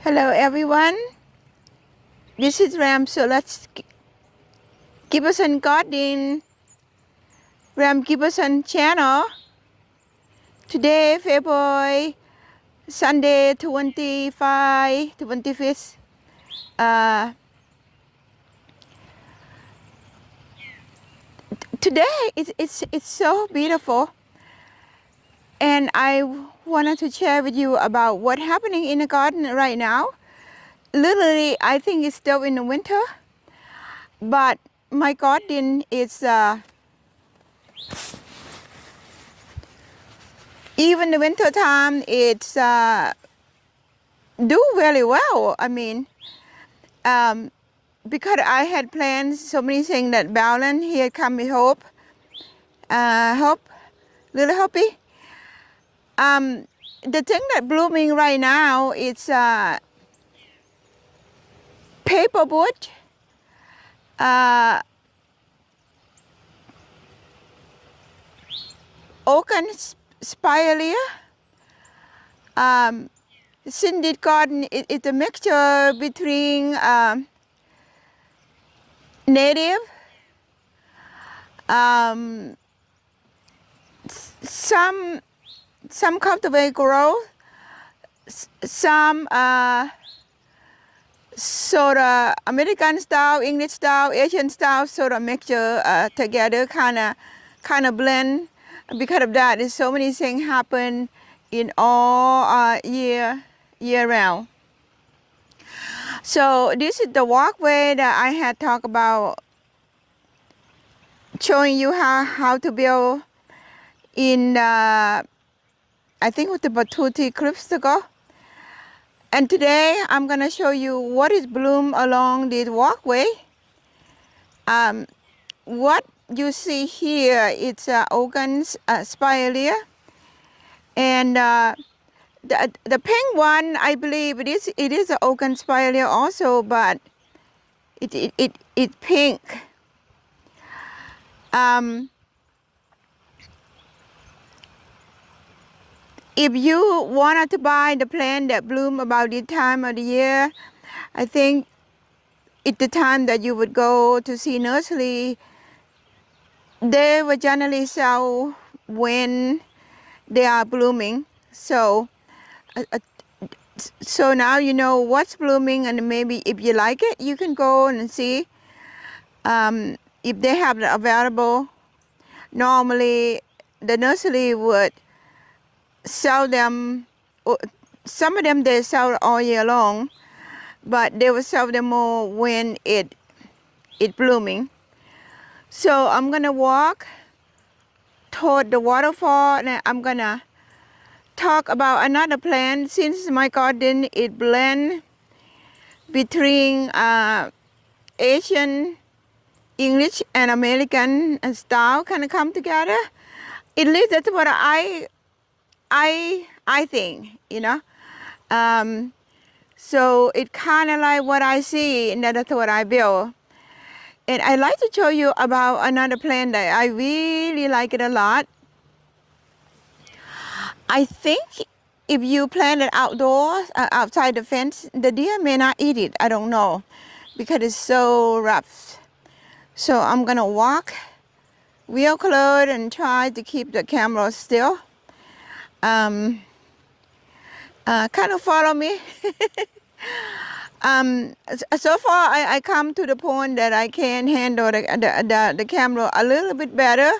Hello everyone, this is Sorat Giberson Garden, Giberson channel. Today, February, Sunday 25th. Today it's so beautiful, and I wanted to share with you about what's happening in the garden right now. Literally, I think it's still in the winter, but my garden is even the winter time. It's do very well. I mean, because I had planned so many things that balance. Here come with hope, little Hoppy. The thing that blooming right now is paperwood, Oregon Spirea. Since this garden it's a mixture between native, some cultivated growth, some sort of American style, English style, Asian style, sort of mixture together, kind of blend. Because of that, there's so many things happen in all year round. So this is the walkway that I had talked about, showing you how to build in I think it was about 2-3 clips ago. And today I'm gonna show you what is bloom along this walkway. What you see here, it's Oregon Spirea, and the pink one, I believe it is an Oregon Spirea also, but it's pink. If you wanted to buy the plant that bloom about this time of the year, I think it's the time that you would go to see nursery. They will generally sell when they are blooming. So now you know what's blooming, and maybe if you like it, you can go and see if they have it available. Normally, the nursery would sell them. Some of them they sell all year long, but they will sell them more when it blooming. So I'm gonna walk toward the waterfall, and I'm gonna talk about another plant. Since my garden it blend between Asian, English, and American style kind of come together. At least that's what I think, you know. So it kind of like what I see, and that's what I build. And I'd like to show you about another plant that I really like it a lot. I think if you plant it outdoors, outside the fence, the deer may not eat it. I don't know, because it's so rough. So I'm gonna walk real close and try to keep the camera still. Kind of follow me. So far I come to the point that I can handle the camera a little bit better,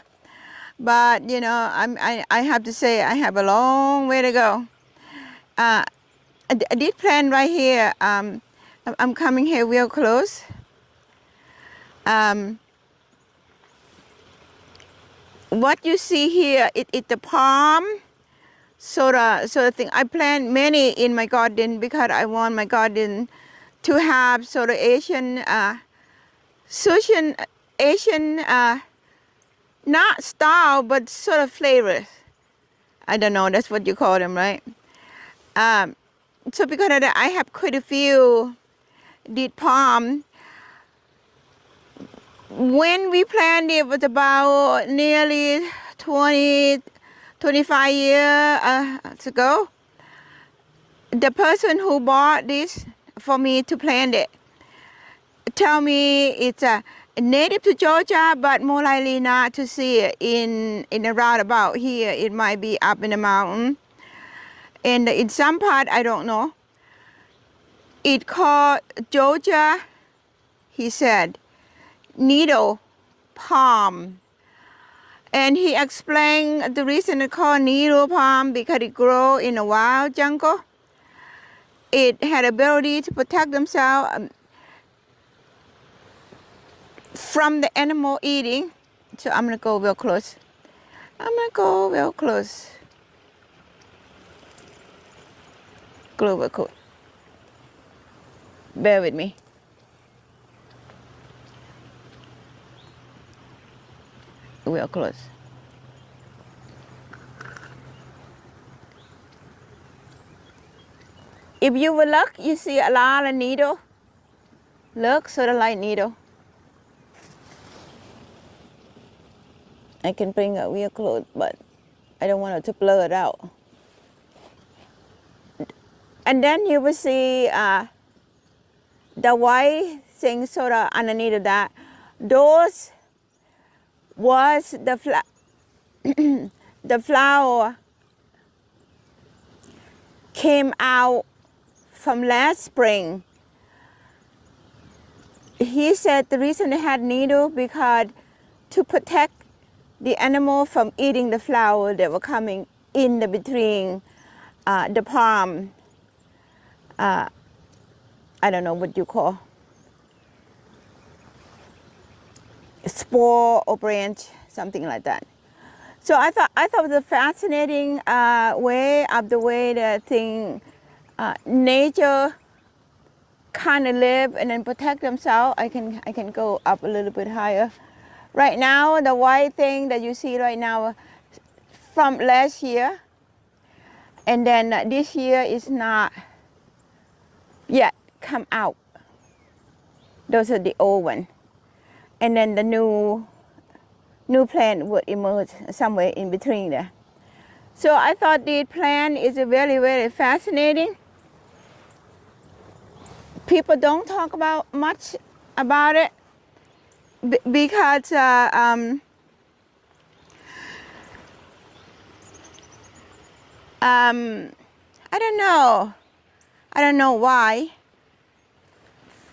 but you know, I have to say I have a long way to go. This plant right here, I'm coming here real close. What you see here, it's the palm sort of thing. I plant many in my garden because I want my garden to have sort of Asian, not style, but sort of flavors. I don't know, that's what you call them, right? So because of that, I have quite a few dead palm. When we planted, it was about nearly 25 years ago. the person who bought this for me to plant it tell me it's native to Georgia, but more likely not to see it in a roundabout here. It might be up in the mountain, and in some part I don't know. It called Georgia, he said, needle palm. And he explained the reason it's called needle palm because it grows in a wild jungle. It had ability to protect themselves from the animal eating. So I'm gonna go real close. Go real close. Bear with me. Real close. If you will look, you see a lot of needle. Look, sort of like needle. I can bring it real close, but I don't want it to blur it out. And then you will see the white thing sort of underneath of that. Those was the the flower came out from last spring. He said the reason they had needle because to protect the animal from eating the flower that were coming in the between the palm. I don't know what you call spore or branch, something like that. So I thought it was a fascinating way of the way the thing nature kind of live and then protect themselves. I can go up a little bit higher. Right now, the white thing that you see right now from last year, and then this year is not yet come out. Those are the old ones. And then the new plant would emerge somewhere in between there. So I thought the plant is very, very fascinating. People don't talk about much about it because I don't know. I don't know why.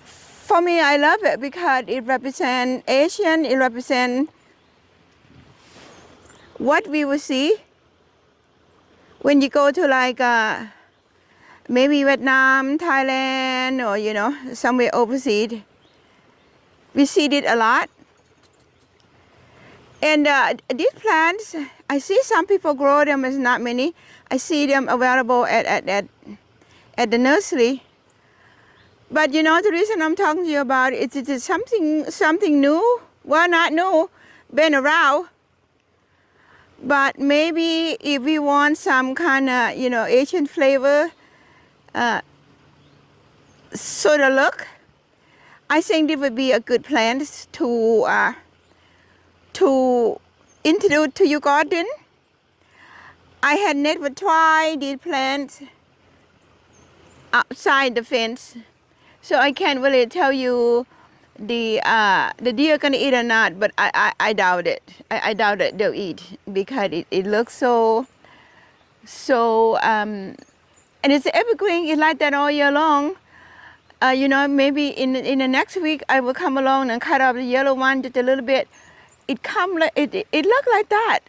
For me, I love it because it represents Asian. It represents what we will see when you go to like maybe Vietnam, Thailand, or somewhere overseas. We see it a lot. And these plants, I see some people grow them, it's not many. I see them available at the nursery. But the reason I'm talking to you about it is something new. Well, not new, been around. But maybe if we want some kind of, Asian flavor sort of look, I think it would be a good plant to introduce to your garden. I had never tried these plants outside the fence, so I can't really tell you the deer gonna eat or not. But I doubt it. I doubt that they'll eat because it looks so. And it's evergreen. It's like that all year long. Maybe in the next week I will come along and cut off the yellow one just a little bit. It look like that.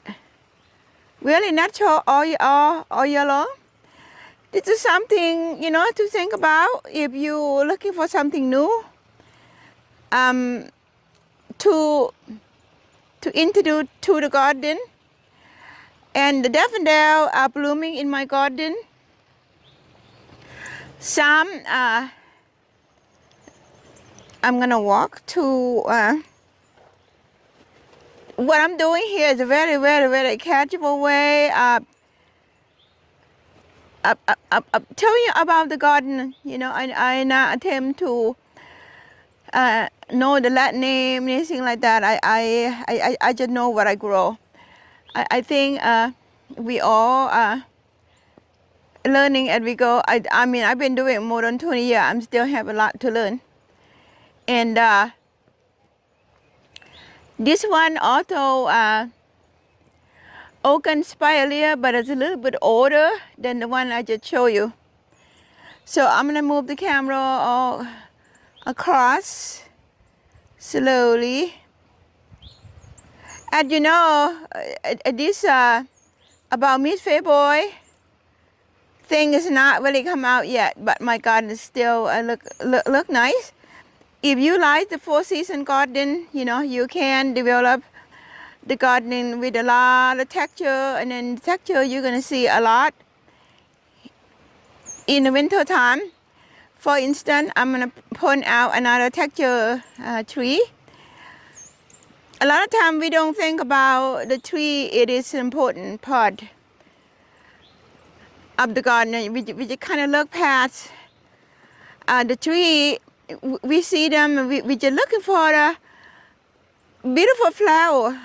Really natural all year long. This is something to think about if you're looking for something new. To introduce to the garden. And the daffodil are blooming in my garden. Some I'm gonna walk to. What I'm doing here is a very, very, very casual way of telling you about the garden. I not attempt to know the Latin name, anything like that. I just know what I grow. I think we all learning as we go. I mean, I've been doing it more than 20 years. I'm still have a lot to learn. And this one also Oregon Spirea, but it's a little bit older than the one I just showed you. So I'm gonna move the camera all across slowly. And you know, this about mid-February thing is not really come out yet, but my garden is still look nice. If you like the 4-season garden, you know, you can develop the gardening with a lot of texture, and then texture you're gonna see a lot in the winter time. For instance, I'm gonna point out another texture tree. A lot of time we don't think about the tree. It is an important part of the garden. We just kind of look past the tree. We see them, and we just looking for the beautiful flower.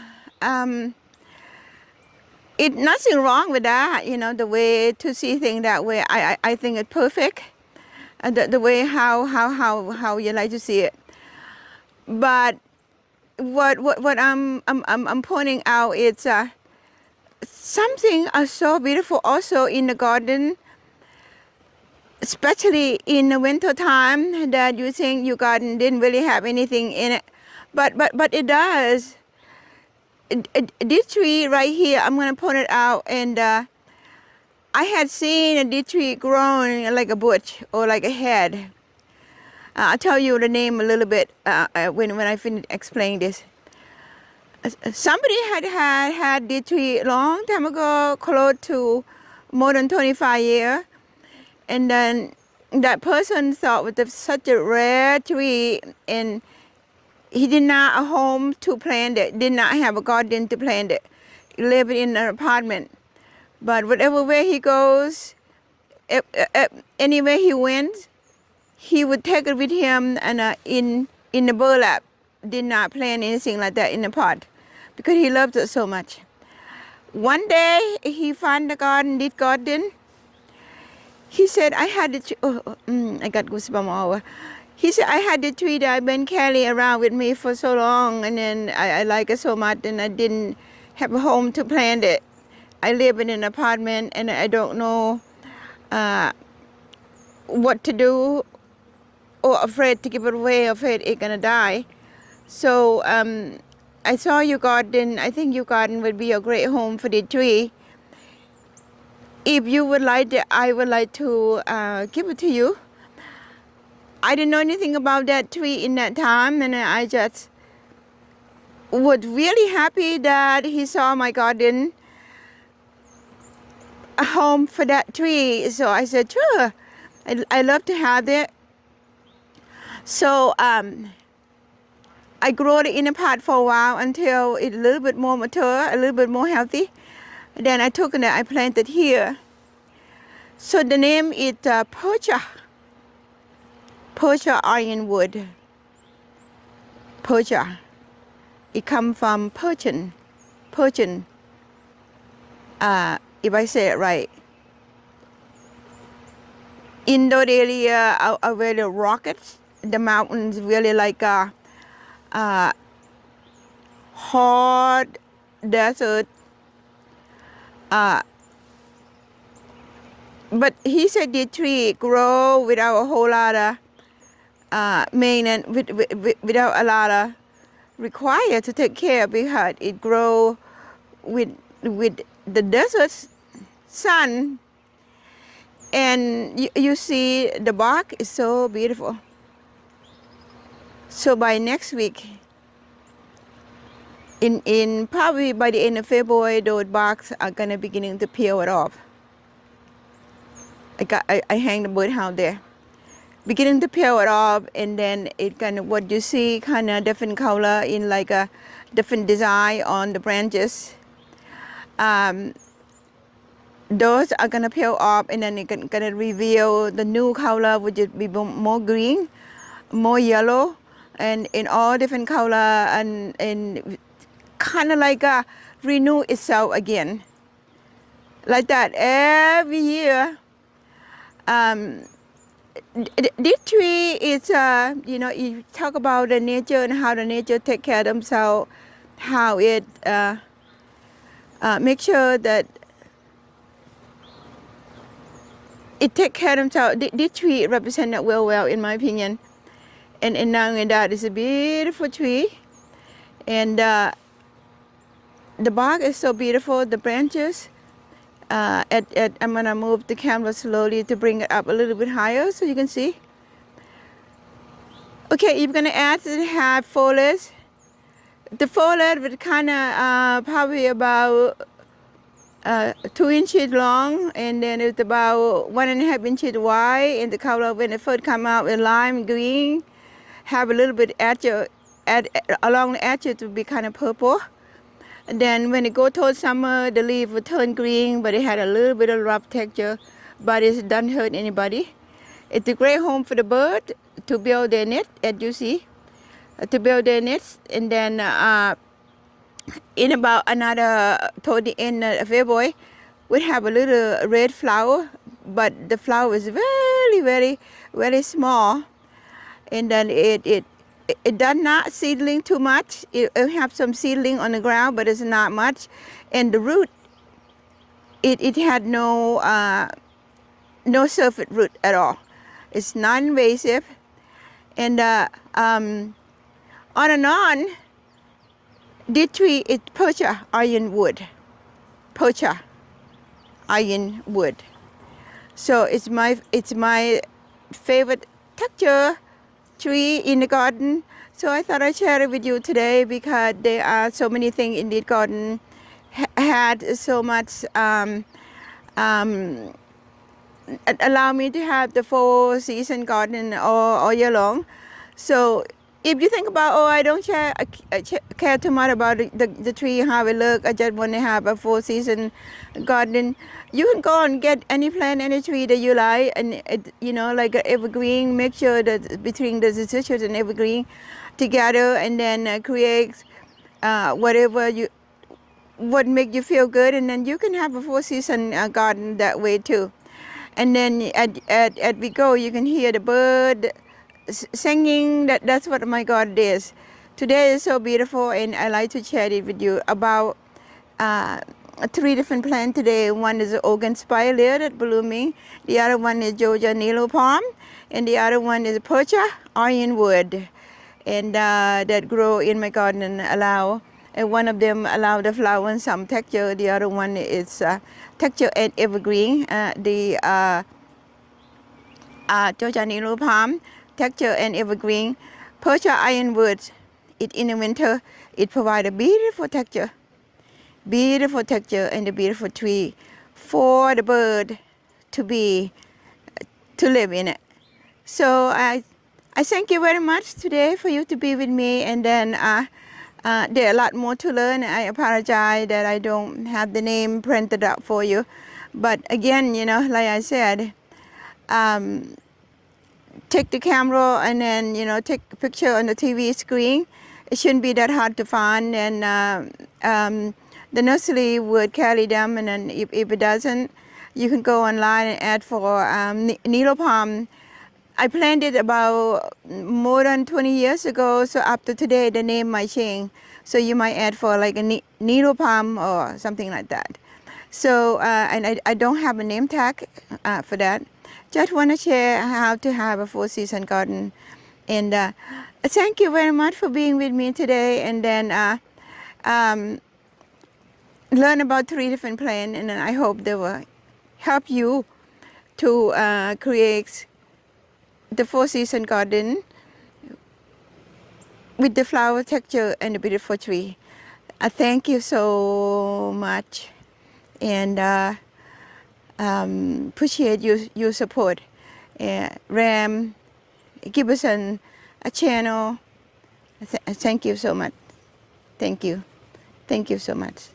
It's nothing wrong with that, you know, the way to see things that way. I think it's perfect, the way how you like to see it. But what I'm pointing out is something so beautiful also in the garden, especially in the winter time, that you think your garden didn't really have anything in it, but it does. This tree right here, I'm going to point it out, and I had seen this tree growing like a bush or like a head. I'll tell you the name a little bit when I finish explaining this. Somebody had this tree a long time ago, close to more than 25 years, and then that person thought it was such a rare tree, and he did not have a home to plant it, did not have a garden to plant it. He lived in an apartment. But whatever way he goes, anywhere he went, he would take it with him, and in the burlap. Did not plant anything like that in the pot because he loved it so much. One day he found the garden, this garden. He said, I had the tree, I got goosebumps all over. He said, I had the tree that I've been carrying around with me for so long, and then I like it so much, and I didn't have a home to plant it. I live in an apartment, and I don't know what to do, or afraid to give it away, afraid it's gonna die. So I saw your garden. I think your garden would be a great home for the tree. If you would like it, I would like to give it to you. I didn't know anything about that tree in that time, and I just was really happy that he saw my garden, a home for that tree. So I said, sure, I love to have it. So I grew it in a pot for a while until it's a little bit more mature, a little bit more healthy. Then I took it and I planted here. So the name is Persian Ironwood Georgia. It comes from Persian. If I say it right. In that area are very rockets. The mountains really like hard desert. But he said the tree grow without a whole lot of maintenance, without a lot of required to take care, because it grow with the desert sun, and you see the bark is so beautiful. So by next week, in probably by the end of February, those barks are gonna beginning to peel it off. I hang the birdhouse there, beginning to peel it off, and then it kind of what you see kind of different color in like a different design on the branches. Those are gonna peel off, and then it's gonna reveal the new color, which is be more green, more yellow, and in all different color, and kind of like renew itself again, like that every year. This tree is, you know, you talk about the nature and how the nature take care of themselves, how it make sure that it take care of themselves. This tree represents that well, in my opinion. And now and that is a beautiful tree. And the bark is so beautiful, the branches. I'm gonna move the camera slowly to bring it up a little bit higher so you can see. Okay, you're gonna add to have foliage. The foliage would kind of probably about 2 inches long, and then it's about 1.5 inches wide. And the color when it first come out is lime green, have a little bit along the edges to be kind of purple. And then when it go towards summer, the leaf will turn green, but it had a little bit of rough texture, but it doesn't hurt anybody. It's a great home for the bird to build their nest, as you see, to build their nest. And then in about another, toward the end of February, we have a little red flower, but the flower is very small. And then it does not seedling too much. It have some seedling on the ground, but it's not much. And the root, it had no surface root at all. It's non-invasive. And on and on, this tree is Persian Ironwood. Persian Ironwood. So it's my favorite texture tree in the garden. So I thought I'd share it with you today because there are so many things in this garden. Had so much allow me to have the 4-season garden all year long. So if you think about, oh, I don't care too much about the tree, how it look, I just want to have a 4-season garden, you can go and get any plant, any tree that you like, and you know, like an evergreen. Make sure that between the deciduous and evergreen together, and then create whatever what make you feel good, and then you can have a 4-season garden that way too. And then as we go, you can hear the bird singing. That's what my garden is. Today is so beautiful, and I like to share it with you about 3 different plants today. One is Oregon Spirea that's blooming. The other one is Georgia palm, and the other one is Persian Ironwood, and that grow in my garden and allow. And one of them allow the flower and some texture. The other one is texture and evergreen. The Georgia palm, texture and evergreen. Persian Ironwood, in the winter, it provides a beautiful texture and a beautiful tree for the bird to live in it. So I thank you very much today for you to be with me, and then there are a lot more to learn. I apologize that I don't have the name printed out for you, but again, you know, like I said, take the camera and then, you know, take a picture on the TV screen. It shouldn't be that hard to find, and the nursery would carry them, and then if it doesn't, you can go online and add for needle palm. I planted about more than 20 years ago, so up to today the name might change. So you might add for like a needle palm or something like that. So and I don't have a name tag for that. Just want to share how to have a 4-season garden. And thank you very much for being with me today. And then learn about 3 different plants, and then I hope they will help you to create the 4-season garden with the flower texture and the beautiful tree. Thank you so much, and appreciate your support. Ram Giberson channel. Thank you so much. Thank you so much.